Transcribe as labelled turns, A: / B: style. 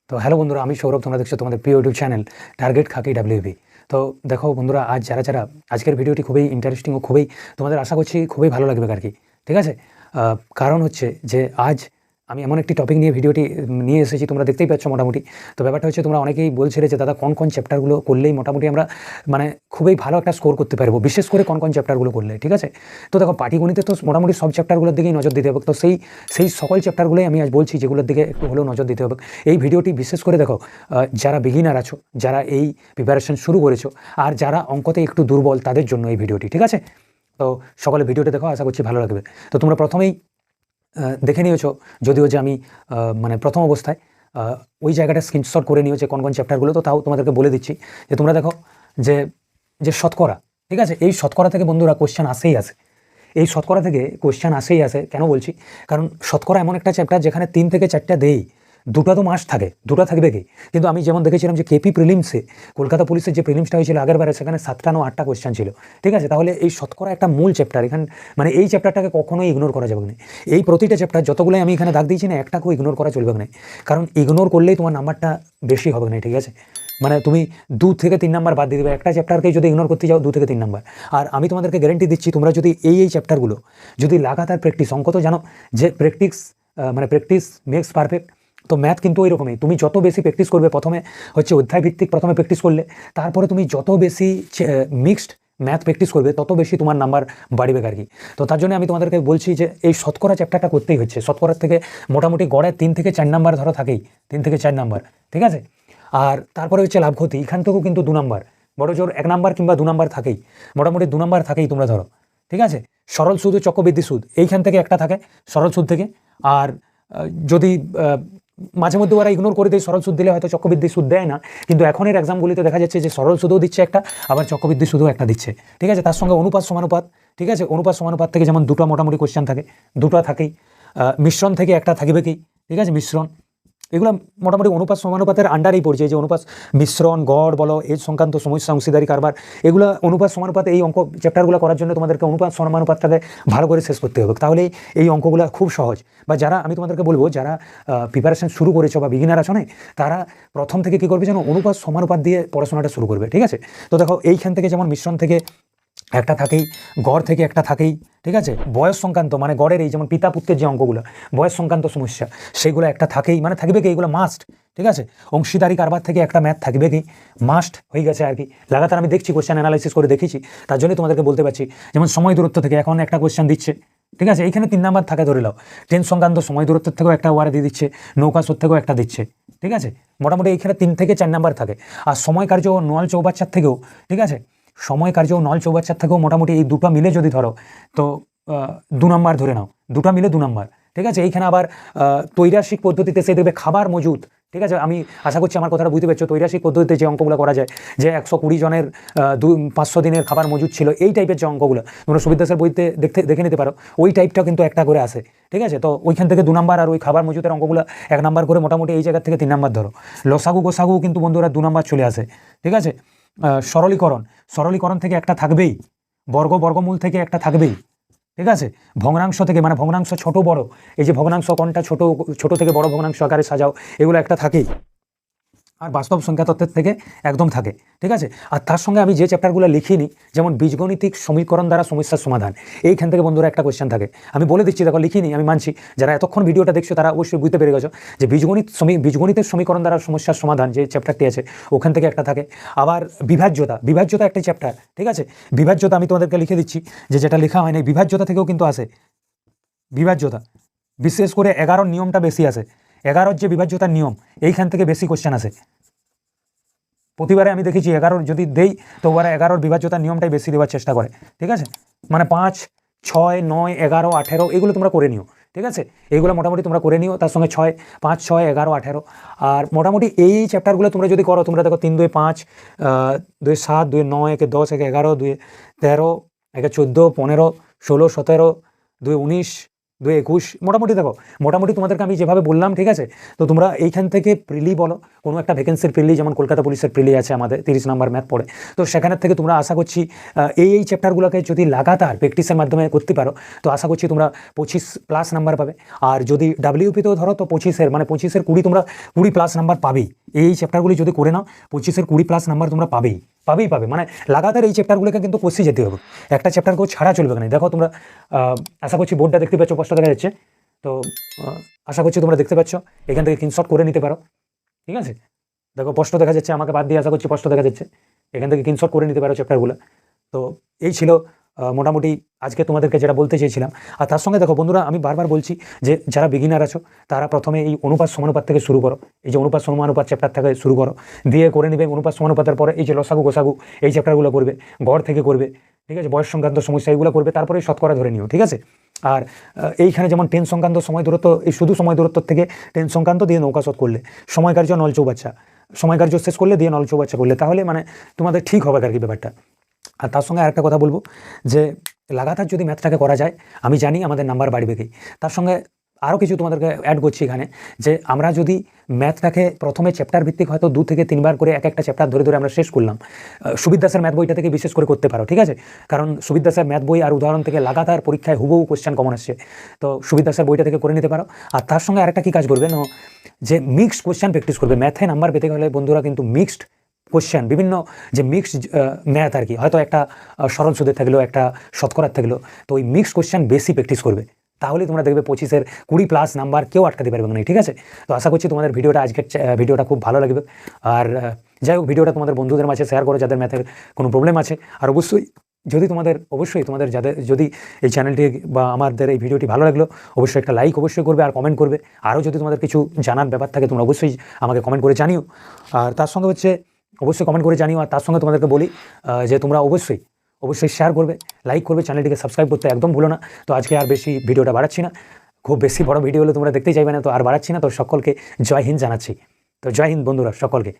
A: তো হ্যালো বন্ধুরা, আমি সৌরভ। তোমরা দেখছো তোমাদের প্রিয় ইউটিউব চ্যানেল টার্গেট খাকি ডাব্লিউবি। তো দেখো বন্ধুরা, আজ যারা আজকের ভিডিওটি খুবই ইন্টারেস্টিং ও খুবই তোমাদের আশা করছি খুবই ভালো লাগবে আর কি। ঠিক আছে, কারণ হচ্ছে যে আজ আমি এমন একটি টপিক নিয়ে ভিডিওটি নিয়ে এসেছি, তোমরা দেখতেই পাচ্ছ মোটামুটি। তো ব্যাপারটা হচ্ছে, তোমরা অনেকেই বলছিলে যে দাদা কোন চ্যাপ্টারগুলো করলেই মোটামুটি আমরা মানে খুবই ভালো একটা স্কোর করতে পারবো, বিশেষ করে কোন চ্যাপ্টারগুলো করলে। ঠিক আছে, তো দেখো পাটিগণিতে তো মোটামুটি সব চ্যাপ্টারগুলোর দিকেই নজর দিতে হবে। তো সেই সকল চ্যাপ্টারগুলোই আমি আজ বলছি যেগুলোর দিকে একটু হলেও নজর দিতে হবে। এই ভিডিওটি বিশেষ করে দেখো যারা বিগিনার আছো, যারা এই প্রিপারেশন শুরু করেছো, আর যারা অঙ্কতে একটু দুর্বল, তাদের জন্য এই ভিডিওটি। ঠিক আছে, তো সকলে ভিডিওটি দেখো, আশা করছি ভালো লাগবে। তো তোমরা প্রথমেই দেখে নিয়েছো, যদিও যে আমি মানে প্রথম অবস্থায় ওই জায়গাটা স্ক্রিনশট করে নিয়েছে কোন চ্যাপ্টারগুলো। তো তাও তোমাদেরকে বলে দিচ্ছি যে তোমরা দেখো যে যে শতকরা, ঠিক আছে, এই শতকরা থেকে বন্ধুরা কোশ্চেন আসেই আসে। এই শতকরা থেকে কোশ্চেন আসেই আসে। কেন বলছি? কারণ শতকরা এমন একটা চ্যাপ্টার যেখানে 3 থেকে 4টা দেই, দুটো তো মাস্ট থাকে, দুটো থাকবে কি। কিন্তু আমি যেমন দেখেছিলাম যে কেপি প্রিলিমসে, কলকাতা পুলিশের যে প্রিলিমসটা হয়েছিল আগের বারে, সেখানে 7টা না 8টা কোশ্চেন ছিল। ঠিক আছে, তাহলে এই শতকরা একটা মূল চ্যাপ্টার। এখানে মানে এই চ্যাপ্টারটাকে কখনোই ইগনোর করা যাবে না। এই প্রতিটা চ্যাপ্টার যতগুলোই আমি এখানে দাগ দিয়েছি না, একটাকেও ইগনোর করা চলবে না। কারণ ইগনোর করলেই তোমার নাম্বারটা বেশি হবে না। ঠিক আছে, মানে তুমি 2 থেকে 3 নাম্বার বাদ দিয়ে দেবে একটা চ্যাপ্টারকে যদি ইগনোর করতে যাও, 2 থেকে 3 নাম্বার। আর আমি তোমাদেরকে গ্যারেন্টি দিচ্ছি, তোমরা যদি এই চ্যাপ্টারগুলো যদি লাগাতার প্র্যাকটিস, অঙ্ক তো জানো যে প্র্যাকটিস মানে প্র্যাকটিস মেক্স পারফেক্ট। তো ম্যাথ কিন্তু ওই রকমই, তুমি যত বেশি প্র্যাকটিস করবে, প্রথমে হচ্ছে অধ্যায় ভিত্তিক প্রথমে প্র্যাকটিস করলে, তারপরে তুমি যত বেশি মিক্সড ম্যাথ প্র্যাকটিস করবে, তত বেশি তোমার নাম্বার বাড়বে আর কি। তো তার জন্য আমি তোমাদেরকে বলছি যে এই শতকরা চ্যাপ্টারটা করতেই হচ্ছে। শতকরার থেকে মোটামুটি গড়ে 3 থেকে 4 নাম্বার ধরো থাকেই, 3 থেকে 4 নাম্বার। ঠিক আছে, আর তারপরে হচ্ছে লাভ ক্ষতি, এখান থেকেও কিন্তু 2 নাম্বার, বড় জোর 1 নাম্বার কিংবা 2 নাম্বার থাকেই, মোটামুটি 2 নাম্বার থাকেই তোমরা ধরো। ঠিক আছে, সরল সুদ ও চক্রবৃদ্ধি সুদ, এইখান থেকে একটা থাকে সরল সুদ থেকে। আর যদি মাঝে মধ্যে ওরা ইগনোর করে দেয়, সরল সুদ দিলে হয়তো চক্রবৃদ্ধি সুদ দেয় না, কিন্তু এখনের এক্সামগুলিতে দেখা যাচ্ছে যে সরল সুদও দিচ্ছে একটা, আবার চক্রবৃদ্ধি সুদও একটা দিচ্ছে। ঠিক আছে, তার সঙ্গে অনুপাত সমানুপাত। ঠিক আছে, অনুপাত সমানুপাত থেকে যেমন দুটো মোটামুটি কোশ্চেন থাকে, দুটো থাকেই। মিশ্রণ থেকে একটা থাকবে কি। ঠিক আছে, মিশ্রণ, এগুলো মোটামুটি অনুপাত সমানুপাতের আন্ডারেই পড়ছে। যে অনুপাত, মিশ্রণ, গড় বলো, এজ সংক্রান্ত সমস্যা, অংশীদারি কারবার, এগুলো অনুপাত সমানুপাত। এই অঙ্ক চ্যাপ্টারগুলো করার জন্য তোমাদেরকে অনুপাত সমানুপাতটাকে ভালো করে শেষ করতে হবে, তাহলে এই অঙ্কগুলো খুব সহজ। বা যারা, আমি তোমাদেরকে বলবো, যারা প্রিপারেশন শুরু করেছো বা বিগিনার আছো না, তারা প্রথম থেকে কী করবে যেন, অনুপাত সমানুপাত দিয়ে পড়াশোনাটা শুরু করবে। ঠিক আছে, তো দেখো এইখান থেকে যেমন মিশ্রণ থেকে একটা থাকেই, গড় থেকে একটা থাকেই। ঠিক আছে, বয়স সংক্রান্ত মানে গড়ের এই যেমন পিতা পুত্রের যে অঙ্কগুলো, বয়স সংক্রান্ত সমস্যা, সেগুলো একটা থাকেই, মানে থাকবে কি, এগুলো মাস্ট। ঠিক আছে, অংশীদারি কারবার থেকে একটা ম্যাথ থাকবে কি, মাস্ট হয়ে গেছে আর কি। লাগাতার আমি দেখছি, কোশ্চেন অ্যানালাইসিস করে দেখেছি, তার জন্যই তোমাদেরকে বলতে পারছি। যেমন সময় দূরত্ব থেকে এখন একটা কোশ্চেন দিচ্ছে। ঠিক আছে, এইখানে 3 নাম্বার থাকে ধরে নাও। ট্রেন সংক্রান্ত সময় দূরত্বের থেকেও একটা ওয়ারে দিয়ে দিচ্ছে, নৌকা স্রোত থেকেও একটা দিচ্ছে। ঠিক আছে, মোটামুটি এইখানে 3 থেকে 4 নাম্বার থাকে। আর সময় কার্য নল চৌবাচ্চার থেকেও, ঠিক আছে, সময় কার্য নল চৌবাচ্চার থেকেও মোটামুটি এই দুটো মিলে যদি ধরো, তো 2 নাম্বার ধরে নাও, দুটো মিলে 2 নাম্বার। ঠিক আছে, এইখানে আবার তৈরাসিক পদ্ধতিতে সে দেখবে খাবার মজুদ। ঠিক আছে, আমি আশা করছি আমার কথাটা বুঝতে পারছো। তৈরাসিক পদ্ধতিতে যে অঙ্কগুলো করা যায়, যে 120 জনের 500 দিনের খাবার মজুদ ছিল, এই টাইপের যে অঙ্কগুলো তোমরা সুবিধা দাসের বইতে দেখে নিতে পারো, ওই টাইপটাও কিন্তু একটা করে আসে। ঠিক আছে, তো ওইখান থেকে 2 নাম্বার, আর ওই খাবার মজুদের অঙ্কগুলো 1 নাম্বার করে, মোটামুটি এই জায়গা থেকে 3 নাম্বার ধরো। লসাগু গোসাগু কিন্তু বন্ধুরা 2 নাম্বার চলে আসে। ঠিক আছে, সরলীকরণ থেকে একটা থাকবেই, বর্গমূল থেকে একটা থাকবেই। ঠিক আছে, ভগ্নাংশ থেকে, মানে ভগ্নাংশ ছোট বড়, এই যে ভগ্নাংশ কোনটা ছোট থেকে বড় ভগ্নাংশ আকারে সাজাও, এগুলো একটা থাকেই। আর বাস্তব সংখ্যা তত্ত্বের থেকে একদম থাকে। ঠিক আছে, আর তার সঙ্গে আমি যে চ্যাপ্টারগুলো লিখিনি, যেমন বীজগণিতিক সমীকরণ দ্বারা সমস্যার সমাধান, এইখান থেকে বন্ধুরা একটা কোশ্চেন থাকে। আমি বলে দিচ্ছি, দেখো লিখিনি, আমি মানছি, যারা এতক্ষণ ভিডিওটা দেখছো তারা অবশ্যই বুঝতে পেরে গেছো যে বীজগণিতের সমীকরণ দ্বারা সমস্যার সমাধান যে চ্যাপ্টারটি আছে, ওখান থেকে একটা থাকে। আবার বিভাজ্যতা একটা চ্যাপ্টার। ঠিক আছে, বিভাজ্যতা আমি তোমাদেরকে লিখে দিচ্ছি, যেটা লেখা হয় না, বিভাজ্যতা থেকেও কিন্তু আসে। বিভাজ্যতা বিশেষ করে 11 নিয়মটা বেশি আসে। 11 যে বিভাজ্যতার নিয়ম, এইখান থেকে বেশি কোশ্চেন আসে। প্রতিবারে আমি দেখেছি 11 যদি দেই, তো ওরা 11 বিভাজ্যতার নিয়মটাই বেশি দেওয়ার চেষ্টা করে। ঠিক আছে, মানে 5, 6, 9, 11, 18 এগুলো তোমরা করে নিও। ঠিক আছে, এইগুলো মোটামুটি তোমরা করে নিও, তার সঙ্গে 5, 6, 11, 18। আর মোটামুটি এই চ্যাপ্টারগুলো তোমরা যদি করো, তোমরা দেখো 3, 2, 5, 2, 7, 2, 9, 1, 10, 1, 11, 2, 13, 1, 14, 15, 16, 17, 2, 19, 2 21 মোটামুটি দেখো, মোটামুটি তোমাদেরকে আমি যেভাবে বললাম, ঠিক আছে? তো তোমরা এইখান থেকে প্রিলি বলো, কোনো একটা ভ্যাকেন্সির প্রিলি, যেমন কলকাতা পুলিশের প্রিলি আছে আমাদের 30 নাম্বার ম্যাথ পড়ে, তো সেখানের থেকে তোমরা আশা করছি এই চ্যাপ্টারগুলোকে যদি লাগাতার প্র্যাকটিসের মাধ্যমে করতে পারো, তো আশা করছি তোমরা 25+ নাম্বার পাবে। আর যদি ডাব্লিউপিতেও ধরো, তো 25-এর মানে 25-এর 20 তোমরা 20+ নাম্বার পাবেই। এই চ্যাপ্টারগুলি যদি করে নাও, 25-এর 20+ নাম্বার তোমরা পাবেই পাবে, মানে লাগাতার এই চ্যাপ্টারগুলোকে কিন্তু কষে যেতে হবে, একটা চ্যাপ্টারকেও ছাড়া চলবে না। দেখো তোমরা আশা করছি বোর্ডটা দেখতে পাচ্ছ, স্পষ্ট দেখা যাচ্ছে, তো আশা করছি তোমরা দেখতে পাচ্ছ, এখান থেকে স্ক্রিনশট করে নিতে পারো, ঠিক আছে? দেখো স্পষ্ট দেখা যাচ্ছে, আমাকে বাদ দিয়ে আশা করছি স্পষ্ট দেখা যাচ্ছে, এখান থেকে স্ক্রিনশট করে নিতে পারো চ্যাপ্টারগুলো। তো এই ছিল মোটামুটি আজকে তোমাদেরকে যেটা বলতে চেয়েছিলাম। আর তার সঙ্গে দেখো বন্ধুরা, আমি বারবার বলছি যে যারা বিগিনার আছো, তারা প্রথমে এই অনুপাত সমানুপাত থেকে শুরু করো, এই যে অনুপাত সমানুপাত চ্যাপ্টার থেকে শুরু করো, দিয়ে করে নেবে অনুপাত সমানুপাতের পরে এই যে লসাগু গোসাগু এই চ্যাপ্টারগুলো করবে, গড় থেকে করবে, ঠিক আছে? বয়স সংক্রান্ত সমস্যা এগুলো করবে, তারপরে শতকরা ধরে নিও, ঠিক আছে? আর এইখানে যেমন 10 সংক্রান্ত সময় দূরত্ব, এই শুধু সময় দূরত্ব থেকে 10 সংক্রান্ত দিয়ে নৌকা শত করলে, সময় কার্য নল চৌবাচ্চা, সময় কার্য শেষ করলে দিয়ে নল চৌবাচ্চা করলে, তাহলে মানে তোমাদের ঠিক হবে আর কি ব্যাপারটা। আর তার সঙ্গে আরেকটা কথা বলবো যে লাগাতার যদি ম্যাথটাকে করা যায়, আমি জানি আমাদের নাম্বার বাড়বেই। তার সঙ্গে আরও কিছু তোমাদেরকে অ্যাড করছি এখানে, যে আমরা যদি ম্যাথটাকে প্রথমে চ্যাপ্টার ভিত্তিক হয়তো 2 থেকে 3 বার করে এক একটা চ্যাপ্টার ধরে ধরে আমরা শেষ করলাম, সুবিদ দাসের ম্যাথ বইটা থেকে বিশেষ করে করতে পারো, ঠিক আছে? কারণ সুবিদ দাসের ম্যাথ বই আর উদাহরণ থেকে লাগাতার পরীক্ষায় হুবহু কোশ্চেন কমন আসছে, তো সুবিদ দাসের বইটা থেকে করে নিতে পারো। আর তার সঙ্গে আরেকটা কী কাজ করবে না, যে মিক্সড কোশ্চেন প্র্যাকটিস করবে। ম্যাথে নাম্বার পেতে গেলে বন্ধুরা কিন্তু মিক্সড কোশ্চেন, বিভিন্ন যে মিক্সড ম্যাথ আর কি, হয়তো একটা সরল সুদের থাকলেও একটা শতকরার থাকলেও, তো ওই মিক্সড কোশ্চেন বেশি প্র্যাকটিস করবে, তাহলে তোমরা দেখবে 25-এর 20+ নাম্বার কেউ আটকাতে পারবে না, ঠিক আছে? তো আশা করছি তোমাদের ভিডিওটা, আজকের ভিডিওটা খুব ভালো লাগবে। আর যাই হোক, ভিডিওটা তোমাদের বন্ধুদের মাঝে শেয়ার করো যাদের ম্যাথের কোনো প্রবলেম আছে। আর অবশ্যই তোমাদের যাদের যদি এই চ্যানেলটি বা আমাদের এই ভিডিওটি ভালো লাগলো, অবশ্যই একটা লাইক অবশ্যই করবে আর কমেন্ট করবে। আরও যদি তোমাদের কিছু জানার ব্যাপার থাকে, তোমরা অবশ্যই আমাকে কমেন্ট করে জানিও। আর তার সঙ্গে অবশ্যই কমেন্ট করে জানিও। আর তার সঙ্গে তোমাদেরকে বলি যে তোমরা অবশ্যই শেয়ার করবে, লাইক করবে, চ্যানেলটিকে সাবস্ক্রাইব করতে একদম ভুলো না। তো আজকে আর বেশি ভিডিওটা বাড়াচ্ছি না, খুব বেশি বড় ভিডিও হলে তোমরা দেখতেই চাইবে না, তো আর বাড়াচ্ছি না। তো সকলকে জয় হিন্দ জানাচ্ছি। তো জয় হিন্দ বন্ধুরা সকলকে।